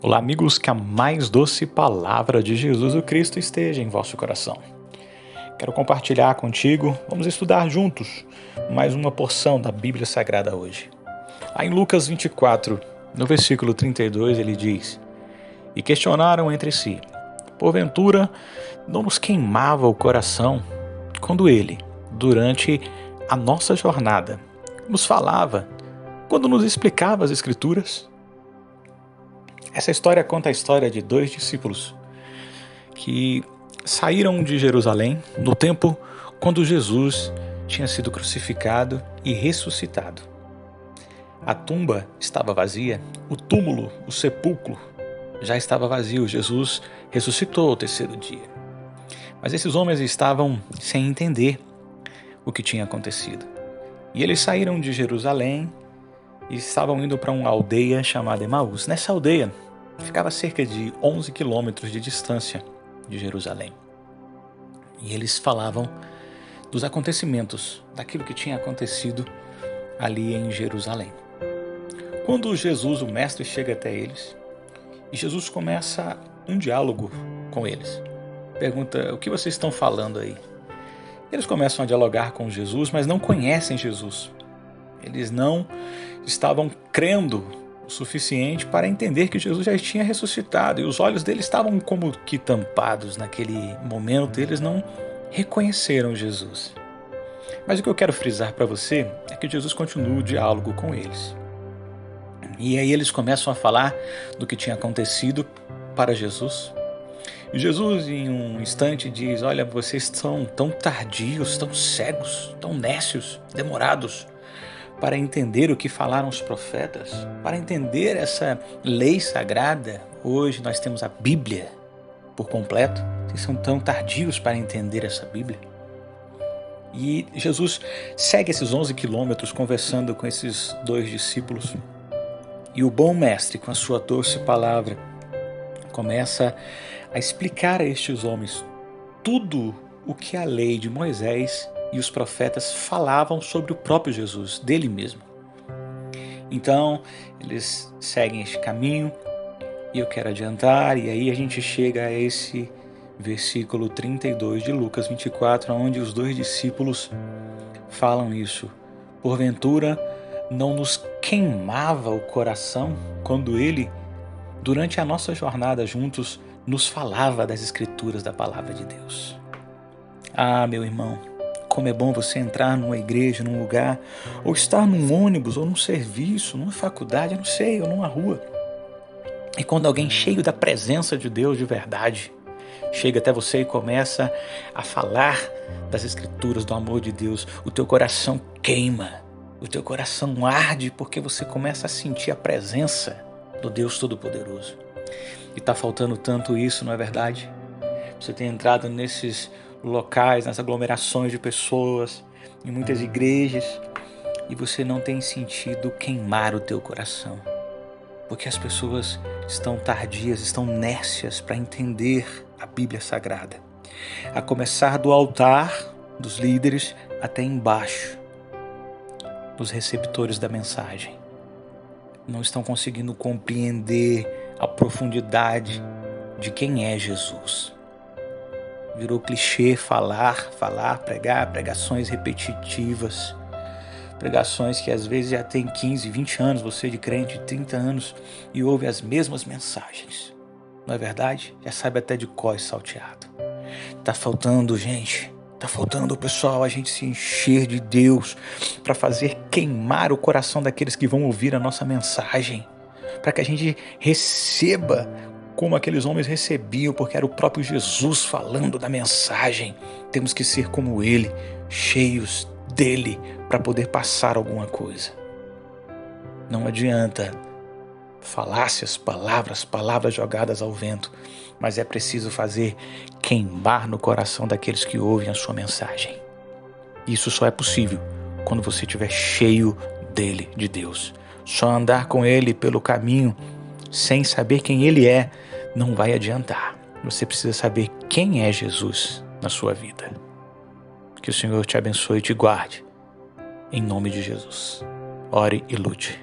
Olá, amigos, que a mais doce palavra de Jesus o Cristo esteja em vosso coração. Quero compartilhar contigo, vamos estudar juntos mais uma porção da Bíblia Sagrada hoje. Lá em Lucas 24, no versículo 32, ele diz: E questionaram entre si, porventura não nos queimava o coração quando ele, durante a nossa jornada, nos falava, quando nos explicava as Escrituras? Essa história conta a história de dois discípulos que saíram de Jerusalém no tempo quando Jesus tinha sido crucificado e ressuscitado. A tumba estava vazia, o túmulo, o sepulcro já estava vazio. Jesus ressuscitou ao terceiro dia. Mas esses homens estavam sem entender o que tinha acontecido. E eles saíram de Jerusalém e estavam indo para uma aldeia chamada Emaús. Nessa aldeia ficava a cerca de 11 quilômetros de distância de Jerusalém. E eles falavam dos acontecimentos, daquilo que tinha acontecido ali em Jerusalém. Quando Jesus, o Mestre, chega até eles, e Jesus começa um diálogo com eles. Pergunta: o que vocês estão falando aí? Eles começam a dialogar com Jesus, mas não conhecem Jesus. Eles não estavam crendo o suficiente para entender que Jesus já tinha ressuscitado, e os olhos deles estavam como que tampados naquele momento. Eles não reconheceram Jesus. Mas o que eu quero frisar para você é que Jesus continua o diálogo com eles. E aí eles começam a falar do que tinha acontecido para Jesus. E Jesus, em um instante, diz: olha, vocês são tão tardios, tão cegos, tão nécios, demorados para entender o que falaram os profetas, para entender essa lei sagrada. Hoje nós temos a Bíblia por completo. Vocês são tão tardios para entender essa Bíblia. E Jesus segue esses 11 quilômetros conversando com esses dois discípulos. E o bom mestre, com a sua doce palavra, começa a explicar a estes homens tudo o que a lei de Moisés e os profetas falavam sobre o próprio Jesus, dele mesmo. Então, eles seguem este caminho e eu quero adiantar, e aí a gente chega a esse versículo 32 de Lucas 24, onde os dois discípulos falam isso. Porventura, não nos queimava o coração quando ele, durante a nossa jornada juntos, nos falava das Escrituras, da Palavra de Deus. Ah, meu irmão, como é bom você entrar numa igreja, num lugar, ou estar num ônibus, ou num serviço, numa faculdade, eu não sei, ou numa rua. E quando alguém cheio da presença de Deus de verdade chega até você e começa a falar das Escrituras, do amor de Deus, o teu coração queima, o teu coração arde, porque você começa a sentir a presença do Deus Todo-Poderoso. E está faltando tanto isso, não é verdade? Você tem entrado nesses locais, nas aglomerações de pessoas, em muitas igrejas, e você não tem sentido queimar o teu coração, porque as pessoas estão tardias, estão nécias para entender a Bíblia Sagrada, a começar do altar dos líderes até embaixo dos receptores da mensagem. Não estão conseguindo compreender a profundidade de quem é Jesus. Virou clichê falar, pregar, pregações repetitivas, pregações que às vezes já tem 15, 20 anos, você de crente, 30 anos, e ouve as mesmas mensagens. Não é verdade? Já sabe até de cor salteado. Tá faltando, gente, tá faltando, pessoal, a gente se encher de Deus para fazer queimar o coração daqueles que vão ouvir a nossa mensagem, para que a gente receba como aqueles homens recebiam, porque era o próprio Jesus falando da mensagem. Temos que ser como ele, cheios dele, para poder passar alguma coisa. Não adianta falácias, palavras jogadas ao vento, mas é preciso fazer queimar no coração daqueles que ouvem a sua mensagem. Isso só é possível quando você estiver cheio dele, de Deus. Só andar com ele pelo caminho sem saber quem ele é não vai adiantar. Você precisa saber quem é Jesus na sua vida. Que o Senhor te abençoe e te guarde. Em nome de Jesus. Ore e lute.